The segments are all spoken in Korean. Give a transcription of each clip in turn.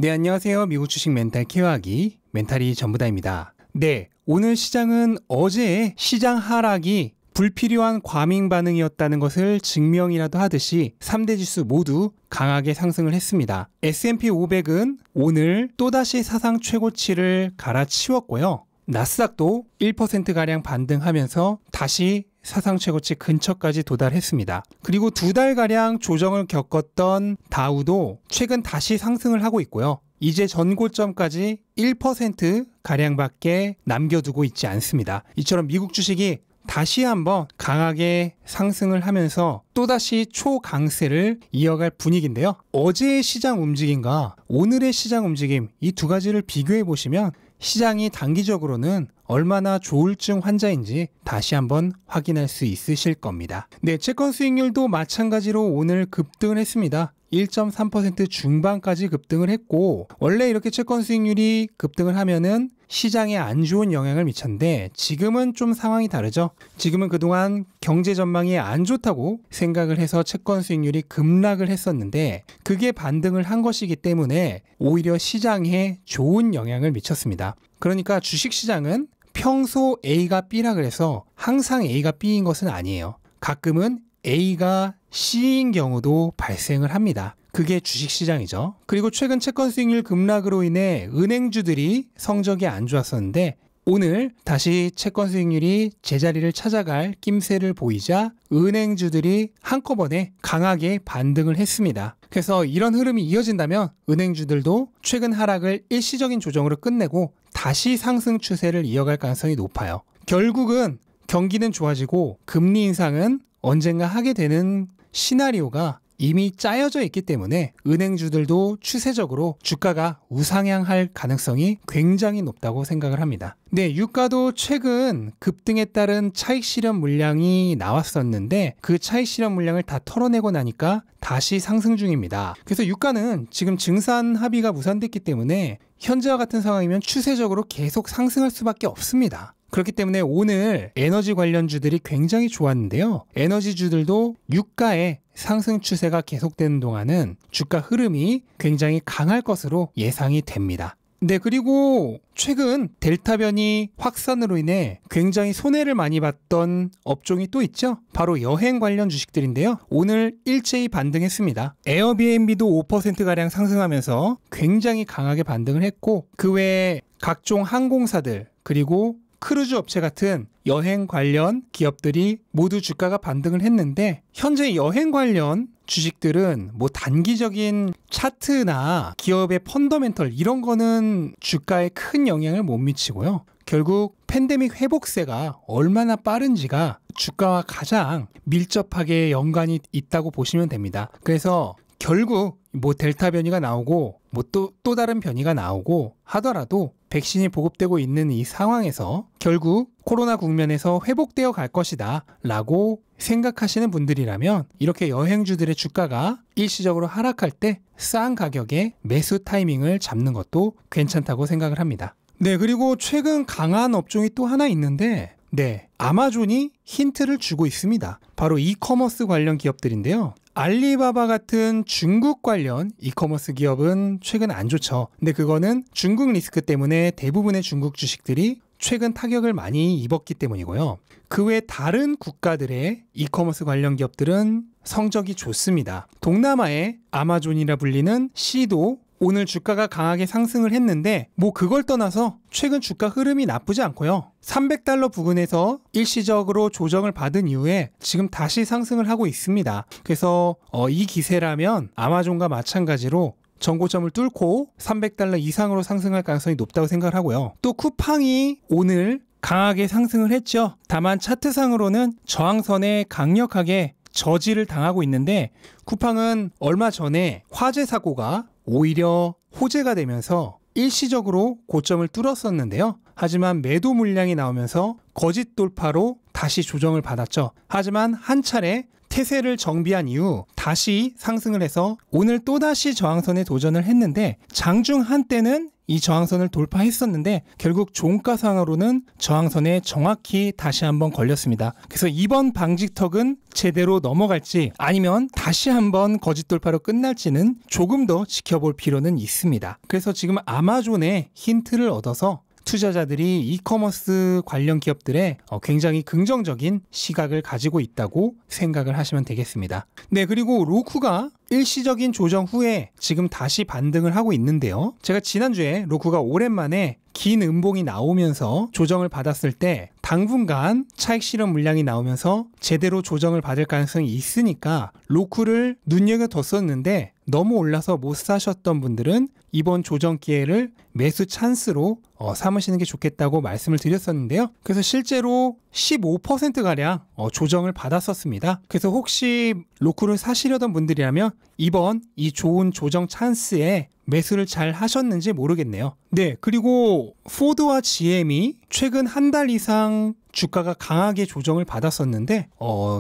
네, 안녕하세요. 미국 주식 멘탈 케어하기 멘탈이 전부다입니다. 네, 오늘 시장은 어제 시장 하락이 불필요한 과민 반응이었다는 것을 증명이라도 하듯이 3대 지수 모두 강하게 상승을 했습니다. S&P 500은 오늘 또다시 사상 최고치를 갈아치웠고요. 나스닥도 1%가량 반등하면서 다시 사상 최고치 근처까지 도달했습니다. 그리고 2달가량 조정을 겪었던 다우도 최근 다시 상승을 하고 있고요. 이제 전고점까지 1%가량밖에 남겨두고 있지 않습니다. 이처럼 미국 주식이 다시 한번 강하게 상승을 하면서 또다시 초강세를 이어갈 분위기인데요. 어제의 시장 움직임과 오늘의 시장 움직임, 이 두 가지를 비교해 보시면 시장이 단기적으로는 얼마나 조울증 환자인지 다시 한번 확인할 수 있으실 겁니다. 네, 채권 수익률도 마찬가지로 오늘 급등을 했습니다. 1.3% 중반까지 급등을 했고, 원래 이렇게 채권 수익률이 급등을 하면은 시장에 안 좋은 영향을 미쳤는데 지금은 좀 상황이 다르죠. 지금은 그동안 경제 전망이 안 좋다고 생각을 해서 채권 수익률이 급락을 했었는데 그게 반등을 한 것이기 때문에 오히려 시장에 좋은 영향을 미쳤습니다. 그러니까 주식시장은 평소 A가 B라 그래서 항상 A가 B인 것은 아니에요. 가끔은 A가 C인 경우도 발생을 합니다. 그게 주식시장이죠. 그리고 최근 채권 수익률 급락으로 인해 은행주들이 성적이 안 좋았었는데 오늘 다시 채권 수익률이 제자리를 찾아갈 낌새를 보이자 은행주들이 한꺼번에 강하게 반등을 했습니다. 그래서 이런 흐름이 이어진다면 은행주들도 최근 하락을 일시적인 조정으로 끝내고 다시 상승 추세를 이어갈 가능성이 높아요. 결국은 경기는 좋아지고 금리 인상은 언젠가 하게 되는 시나리오가 이미 짜여져 있기 때문에 은행주들도 추세적으로 주가가 우상향할 가능성이 굉장히 높다고 생각을 합니다. 네, 유가도 최근 급등에 따른 차익 실현 물량이 나왔었는데 그 차익 실현 물량을 다 털어내고 나니까 다시 상승 중입니다. 그래서 유가는 지금 증산 합의가 무산됐기 때문에 현재와 같은 상황이면 추세적으로 계속 상승할 수밖에 없습니다. 그렇기 때문에 오늘 에너지 관련주들이 굉장히 좋았는데요. 에너지주들도 유가의 상승 추세가 계속되는 동안은 주가 흐름이 굉장히 강할 것으로 예상이 됩니다. 네, 그리고 최근 델타 변이 확산으로 인해 굉장히 손해를 많이 봤던 업종이 또 있죠. 바로 여행 관련 주식들인데요. 오늘 일제히 반등했습니다. 에어비앤비도 5%가량 상승하면서 굉장히 강하게 반등을 했고 그 외에 각종 항공사들 그리고 크루즈 업체 같은 여행 관련 기업들이 모두 주가가 반등을 했는데 현재 여행 관련 주식들은 뭐 단기적인 차트나 기업의 펀더멘털 이런 거는 주가에 큰 영향을 못 미치고요. 결국 팬데믹 회복세가 얼마나 빠른지가 주가와 가장 밀접하게 연관이 있다고 보시면 됩니다. 그래서 결국 뭐 델타 변이가 나오고 뭐 또 다른 변이가 나오고 하더라도 백신이 보급되고 있는 이 상황에서 결국 코로나 국면에서 회복되어 갈 것이다 라고 생각하시는 분들이라면 이렇게 여행주들의 주가가 일시적으로 하락할 때 싼 가격에 매수 타이밍을 잡는 것도 괜찮다고 생각을 합니다. 네, 그리고 최근 강한 업종이 또 하나 있는데 네, 아마존이 힌트를 주고 있습니다. 바로 이커머스 관련 기업들인데요. 알리바바 같은 중국 관련 이커머스 기업은 최근 안 좋죠. 근데 그거는 중국 리스크 때문에 대부분의 중국 주식들이 최근 타격을 많이 입었기 때문이고요. 그 외 다른 국가들의 이커머스 관련 기업들은 성적이 좋습니다. 동남아의 아마존이라 불리는 C도 오늘 주가가 강하게 상승을 했는데 뭐 그걸 떠나서 최근 주가 흐름이 나쁘지 않고요. $300 부근에서 일시적으로 조정을 받은 이후에 지금 다시 상승을 하고 있습니다. 그래서 이 기세라면 아마존과 마찬가지로 전고점을 뚫고 $300 이상으로 상승할 가능성이 높다고 생각을 하고요. 또 쿠팡이 오늘 강하게 상승을 했죠. 다만 차트상으로는 저항선에 강력하게 저지를 당하고 있는데 쿠팡은 얼마 전에 화재 사고가 오히려 호재가 되면서 일시적으로 고점을 뚫었었는데요. 하지만 매도 물량이 나오면서 거짓 돌파로 다시 조정을 받았죠. 하지만 한 차례 태세를 정비한 이후 다시 상승을 해서 오늘 또다시 저항선에 도전을 했는데 장중 한때는 이 저항선을 돌파했었는데 결국 종가상으로는 저항선에 정확히 다시 한번 걸렸습니다. 그래서 이번 방직턱은 제대로 넘어갈지 아니면 다시 한번 거짓 돌파로 끝날지는 조금 더 지켜볼 필요는 있습니다. 그래서 지금 아마존의 힌트를 얻어서 투자자들이 이커머스 관련 기업들에 굉장히 긍정적인 시각을 가지고 있다고 생각을 하시면 되겠습니다. 네, 그리고 로쿠가 일시적인 조정 후에 지금 다시 반등을 하고 있는데요. 제가 지난주에 로쿠가 오랜만에 긴 음봉이 나오면서 조정을 받았을 때 당분간 차익 실현 물량이 나오면서 제대로 조정을 받을 가능성이 있으니까 로쿠를 눈여겨뒀었는데 너무 올라서 못 사셨던 분들은 이번 조정 기회를 매수 찬스로 삼으시는 게 좋겠다고 말씀을 드렸었는데요. 그래서 실제로 15%가량 조정을 받았었습니다. 그래서 혹시 로쿠를 사시려던 분들이라면 이번 이 좋은 조정 찬스에 매수를 잘 하셨는지 모르겠네요. 네, 그리고 포드와 GM이 최근 한 달 이상 주가가 강하게 조정을 받았었는데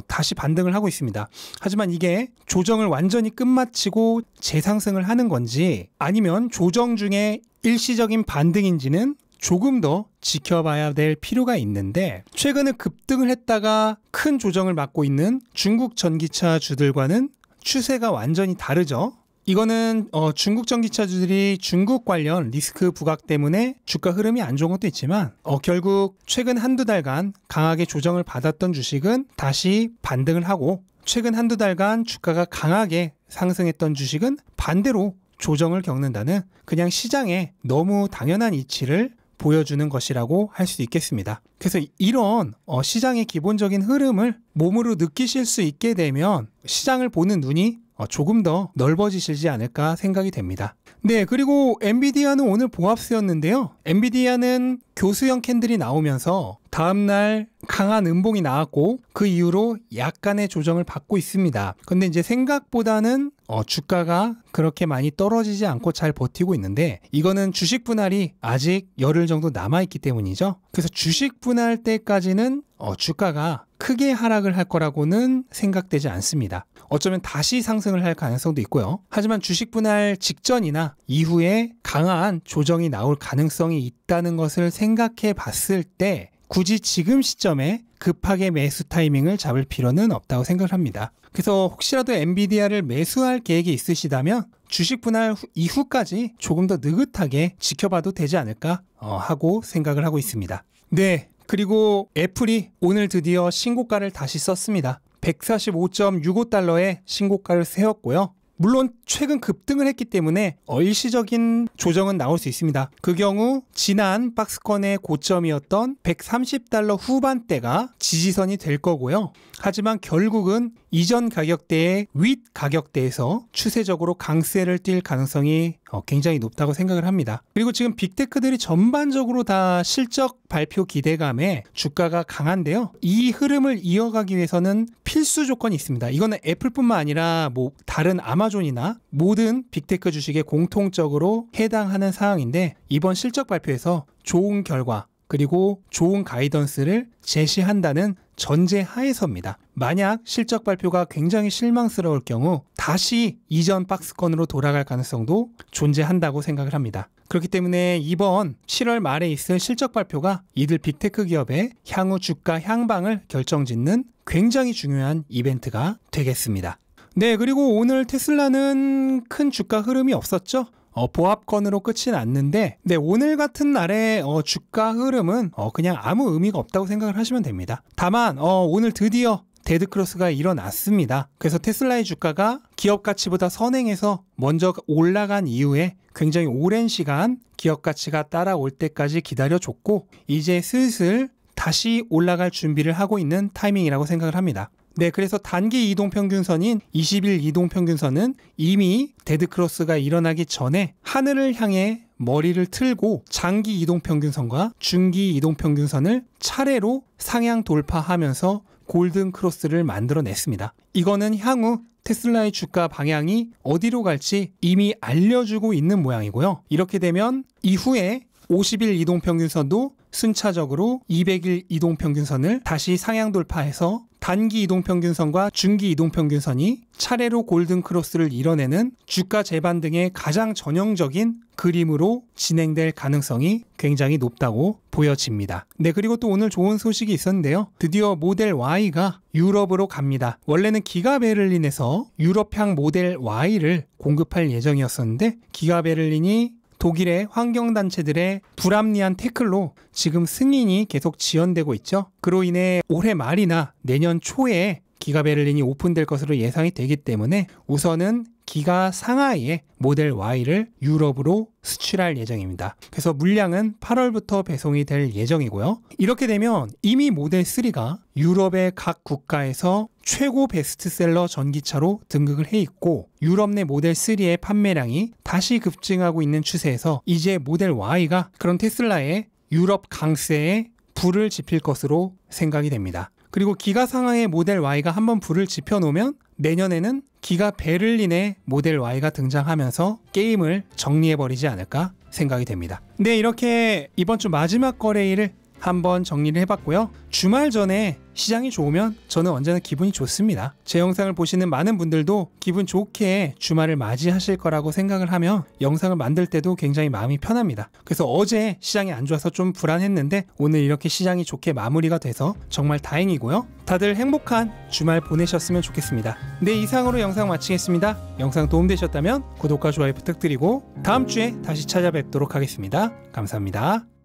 다시 반등을 하고 있습니다. 하지만 이게 조정을 완전히 끝마치고 재상승을 하는 건지 아니면 조정 중에 일시적인 반등인지는 조금 더 지켜봐야 될 필요가 있는데 최근에 급등을 했다가 큰 조정을 맞고 있는 중국 전기차주들과는 추세가 완전히 다르죠. 이거는 중국 전기차주들이 중국 관련 리스크 부각 때문에 주가 흐름이 안 좋은 것도 있지만 결국 최근 한두 달간 강하게 조정을 받았던 주식은 다시 반등을 하고 최근 한두 달간 주가가 강하게 상승했던 주식은 반대로 조정을 겪는다는 그냥 시장에 너무 당연한 이치를 보여주는 것이라고 할 수 있겠습니다. 그래서 이런 시장의 기본적인 흐름을 몸으로 느끼실 수 있게 되면 시장을 보는 눈이 조금 더 넓어지시지 않을까 생각이 됩니다. 네, 그리고 엔비디아는 오늘 봉합세였는데요. 엔비디아는 교수형 캔들이 나오면서 다음날 강한 음봉이 나왔고 그 이후로 약간의 조정을 받고 있습니다. 근데 이제 생각보다는 주가가 그렇게 많이 떨어지지 않고 잘 버티고 있는데 이거는 주식 분할이 아직 열흘 정도 남아있기 때문이죠. 그래서 주식 분할 때까지는 주가가 크게 하락을 할 거라고는 생각되지 않습니다. 어쩌면 다시 상승을 할 가능성도 있고요. 하지만 주식 분할 직전이나 이후에 강한 조정이 나올 가능성이 있다는 것을 생각해 봤을 때 굳이 지금 시점에 급하게 매수 타이밍을 잡을 필요는 없다고 생각을 합니다. 그래서 혹시라도 엔비디아를 매수할 계획이 있으시다면 주식 분할 이후까지 조금 더 느긋하게 지켜봐도 되지 않을까 하고 생각을 하고 있습니다. 네, 그리고 애플이 오늘 드디어 신고가를 다시 썼습니다. 145.65달러의 신고가를 세웠고요. 물론 최근 급등을 했기 때문에 일시적인 조정은 나올 수 있습니다. 그 경우 지난 박스권의 고점이었던 130달러 후반대가 지지선이 될 거고요. 하지만 결국은 이전 가격대의 윗 가격대에서 추세적으로 강세를 띌 가능성이 굉장히 높다고 생각을 합니다. 그리고 지금 빅테크들이 전반적으로 다 실적 발표 기대감에 주가가 강한데요. 이 흐름을 이어가기 위해서는 필수 조건이 있습니다. 이거는 애플뿐만 아니라 다른 아마존이나 모든 빅테크 주식에 공통적으로 해당하는 사항인데 이번 실적 발표에서 좋은 결과 그리고 좋은 가이던스를 제시한다는 전제 하에서입니다. 만약 실적 발표가 굉장히 실망스러울 경우 다시 이전 박스권으로 돌아갈 가능성도 존재한다고 생각을 합니다. 그렇기 때문에 이번 7월 말에 있을 실적 발표가 이들 빅테크 기업의 향후 주가 향방을 결정짓는 굉장히 중요한 이벤트가 되겠습니다. 네, 그리고 오늘 테슬라는 큰 주가 흐름이 없었죠. 보합권으로 끝이 났는데 오늘 같은 날의 주가 흐름은 그냥 아무 의미가 없다고 생각을 하시면 됩니다. 다만 오늘 드디어 데드크로스가 일어났습니다. 그래서 테슬라의 주가가 기업 가치보다 선행해서 먼저 올라간 이후에 굉장히 오랜 시간 기업 가치가 따라올 때까지 기다려줬고 이제 슬슬 다시 올라갈 준비를 하고 있는 타이밍이라고 생각을 합니다. 네, 그래서 단기 이동평균선인 20일 이동평균선은 이미 데드크로스가 일어나기 전에 하늘을 향해 머리를 틀고 장기 이동평균선과 중기 이동평균선을 차례로 상향 돌파하면서 골든 크로스를 만들어냈습니다. 이거는 향후 테슬라의 주가 방향이 어디로 갈지 이미 알려주고 있는 모양이고요. 이렇게 되면 이후에 50일 이동평균선도 순차적으로 200일 이동평균선을 다시 상향 돌파해서 단기 이동평균선과 중기 이동평균선이 차례로 골든크로스를 이뤄내는 주가 재반 등의 가장 전형적인 그림으로 진행될 가능성이 굉장히 높다고 보여집니다. 네, 그리고 또 오늘 좋은 소식이 있었는데요. 드디어 모델 Y가 유럽으로 갑니다. 원래는 기가 베를린에서 유럽향 모델 Y를 공급할 예정이었었는데 기가 베를린이 독일의 환경단체들의 불합리한 태클로 지금 승인이 계속 지연되고 있죠. 그로 인해 올해 말이나 내년 초에 기가 베를린이 오픈될 것으로 예상이 되기 때문에 우선은 기가 상하이의 모델 Y를 유럽으로 수출할 예정입니다. 그래서 물량은 8월부터 배송이 될 예정이고요. 이렇게 되면 이미 모델 3가 유럽의 각 국가에서 최고 베스트셀러 전기차로 등극을 해 있고 유럽 내 모델 3의 판매량이 다시 급증하고 있는 추세에서 이제 모델 Y가 그런 테슬라의 유럽 강세에 불을 지필 것으로 생각이 됩니다. 그리고 기가 상하의 모델 Y가 한번 불을 지펴놓으면 내년에는 기가 베를린의 모델 Y가 등장하면서 게임을 정리해버리지 않을까 생각이 됩니다. 네, 이렇게 이번 주 마지막 거래일을 한번 정리를 해봤고요. 주말 전에 시장이 좋으면 저는 언제나 기분이 좋습니다. 제 영상을 보시는 많은 분들도 기분 좋게 주말을 맞이하실 거라고 생각을 하며 영상을 만들 때도 굉장히 마음이 편합니다. 그래서 어제 시장이 안 좋아서 좀 불안했는데 오늘 이렇게 시장이 좋게 마무리가 돼서 정말 다행이고요. 다들 행복한 주말 보내셨으면 좋겠습니다. 네, 이상으로 영상 마치겠습니다. 영상 도움되셨다면 구독과 좋아요 부탁드리고 다음 주에 다시 찾아뵙도록 하겠습니다. 감사합니다.